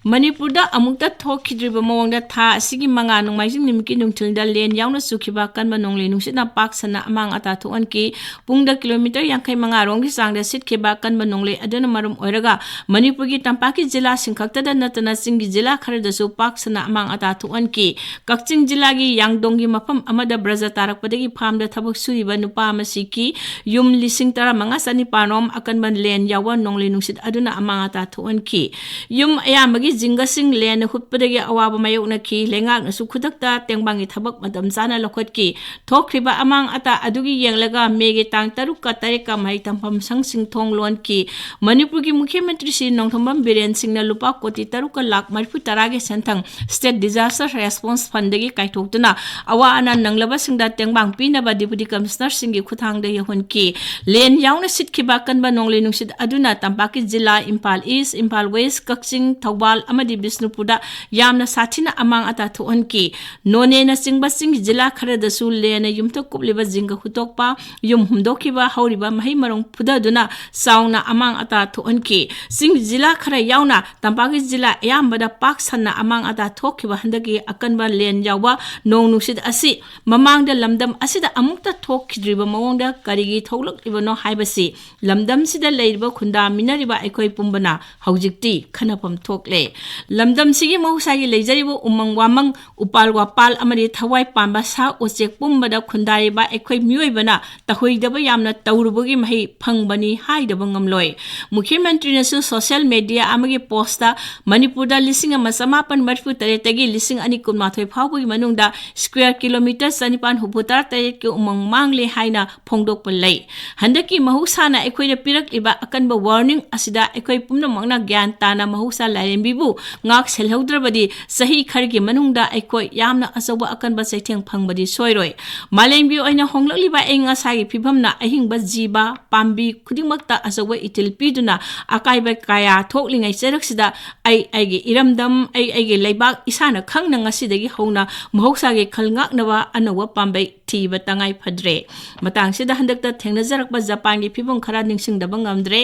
Manipurda amukta thokidriba mawangda tha asigi manga nungmaijing nimki nungthilda len yauna sukhiba kanba nongle nungsina paksana amang ata thuan ki pungda kilometer yankai manga rongi sangda sitkhiba kanba nongle adana marum oiraga Manipurgi tampaki jila singkhaktada natana singi jila kharadasu paksana amang ata thuan ki Kakching jila gi yangdongi mafam amada braja tarakpadagi phamda thabak suriba nupa amasiki yum lising tara manga sani panom akanban len yawa nongle nungsit aduna amang ata thuan ki yum ayamagi jingasing len hutpadagi awaba mayokna ki lengak nasu khudakta tengbangi thabak madam sana lokhat ki thokriba amang ata adugi yenglaga mege tang tarukka tareka mai tampam sangsing thonglon ki Manipurgi Mukhyamantri Shri Nongthambam Biren Singh na lupa koti taruka lakh marfu tarage santhang State Disaster Response Fund dagi kaithoktuna awa anan nanglaba singda tengbang pinaba Deputy Commissioner singgi khuthangda yahon ki len yauna sitkhiba kanba nongle nungsit aduna tampaki jilla Imphal East Imphal West Kakching Thawbal amadi Bisnupurda yamna sathina amang ata thuan ki none na singba sing jilla kharadasu lena yumthak kupliba jinga hutokpa yum humdokhiba hauriba mahi marong phudaduna sauna amang ata thuan ki sing jilla khara yauna tampaki jilla ayambada pak sanna amang ata thokhiba handagi akanba len yawa nong nusit asi mamangda lamdam asida amukta thokhidriba mawongda karigi thoglok ibano haibasi lamdam sida leiba khunda minariba aikoi pumbana haujikti khanapam thokle lamdam sigi mahusagi leijaribo umang wamang upal wapal amari thawai pamba sa ochek pumbada khundariba aikoi miyoibana tahoidaba yamna tawrubugi mahi phangbani haidaba ngamloi Mukhyamantri nasu social media amagi posta Manipurda lising masamapan marfu taretagi lising ani kunmathoi phawbugi manungda square kilometer sanipan huputar taret ki umang mangle haina phongdok palai handaki Mahousana aikhoina pirak iba akanba warning asida aikoi pumna mangna gyan tana Mahousa lairembibu ngak selhaudrabadi sahi khargi manungda aikoi yamna asawa akanba cheitheng phangbadi soiroi malembi oina honglakliba enga sagi phibhamna ahingba jiba pambi khudingmakta asawa itil piduna akaiba kaya thoklingai cheraksida aigi iramdam aigi leibak isana khangna ngasidagi hona Mahousagi khalngaknawa anawa pambai thiba tangai phadre matangsida handakta thengnajarakba Japangi phibam khara ningsingdaba ngamdre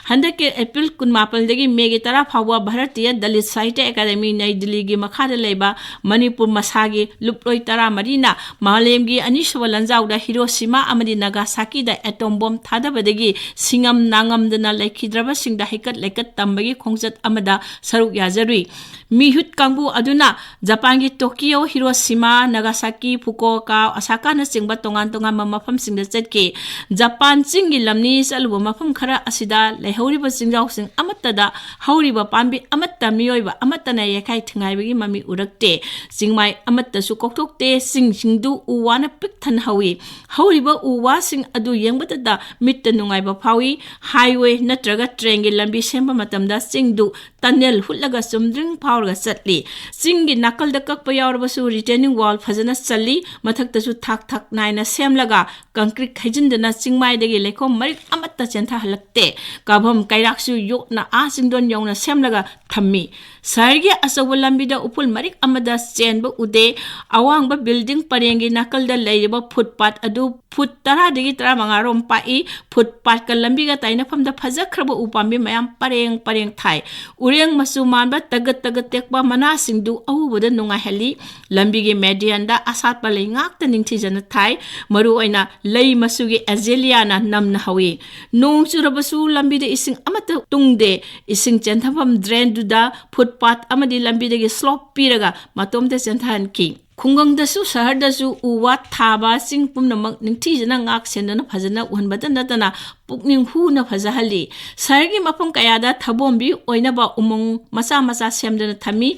handake April 18 dagi May 10 phawa Bharatiya Dalit Sahitya Academy Nai Delhi gi makhada leiba Manipur masagi luploi tara marina malemgi aniswa lanjauda Hiroshima amadi Nagasaki da atom bomb thadabadagi singam nangamdana laikhidraba singda hikat lekat tambagi khongjat amada saruk yajarui mihut kangbu aduna Japangi Tokyo Hiroshima Nagasaki Fukuoka Osaka na singba tongan mafam singda chatki Japan singi lamni saluba mafam khara asida leihoriba singjau sing amatada hauriba pambi amatta miyoiba amatta na yakai thingaibagi mami urakte singmai amatta su kokthokte singdu uwana pikthan hawi hauriba uwa sing adu yengbata mitta nungaiba phawi highway natraga train gi lambi semba matamda singdu tunnel hulaga sumdring phawrga chatli singi nakal da kakpa yawrba su retaining wall phajana challi mathakta su thak thak naina semlaga concrete khajindana singmai dagi lekhom marik amatta chentha halakte kabham kairak su yokna a singdon yongna semlaga thammi sargi asawa lambida upul marik amada chenba ude awangba building parengi nakal da leiba footpath adu foot tara dagi tara mangarom pai footpath ka lambiga taina famda phajakraba upambi mayam pareng thai ureng masu manba tagat tekba mana singdu awubada nunga heli lambigi medianda asat palai ngakta ningthi jana thai maru oina lei masugi azalea na namna hawi nong churabasu lambida ising amata tungde ising chenthabam drain duda footpath amadi lambidagi slope piraga matomte chenthan ki Khungangdasu sahardasu uwa thaba sing pumnamak ningthijana ngak sendana phajana unbada natana pukning hu na phajahali sargi mapam kayada thabombi oinaba umong masa semdana thami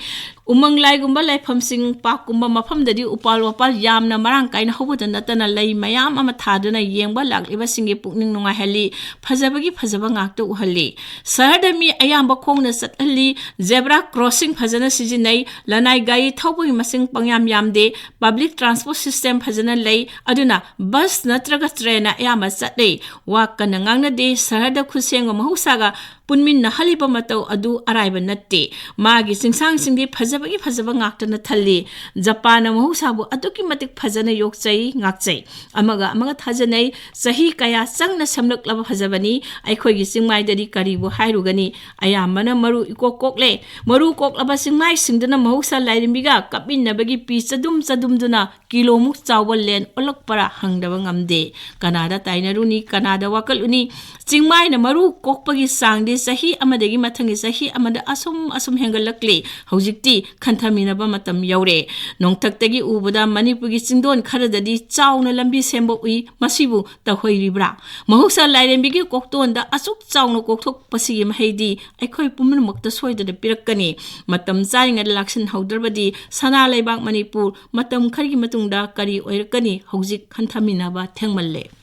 umang laigumba laifam sing pakumba mafam dadi upal wapal yamna marang kaina hobada natana lai mayam ama thaduna yengba lakliba singi pukning nunga hali phajabagi phajaba ngakta uhali sahardami ayamba khongna sathali zebra crossing phajana sijinai lanai gai thawbagi masing pangyam yamde public transport system phajana lei aduna bus natraga train ayama chatle wakana ngangna de saharda khuseng Mahousaga punmin na haliba matau adu araiba natte magi singsang singdi phajabagi phajaba ngaktana thalli Japan mahusabu aduki matik phajana yokchai ngakchai amaga thajanai sahi kaya sangna samlaklaba phajabani aikhoi gi singmai dadi karibu hairugani ayamana maru ikokokle maru koklaba singmai singdana mahusa lairimbiga kapinabagi pi chadum duna kilomuk chawal len olakpara hangdaba ngamde Kanada tainaruni Kanada wakaluni chingmai na maru kokpagi sangde sahi amadagi mathangi sahi amada asum hengalakle hojikti khanthaminaba matam yaure nongthaktagi ubada manipurgi chingdon kharadadi chawna lambi sembo ui masibu tahoiribra mahusa lairembigi koktonda asuk chawna kokthok pasigi mahedi aikhoi pumunmakta soidada pirakani matam charinga laksan haudrabadi sana laibak manipur matam khargi matungda kari oirakani hojik khanthaminaba thengmalle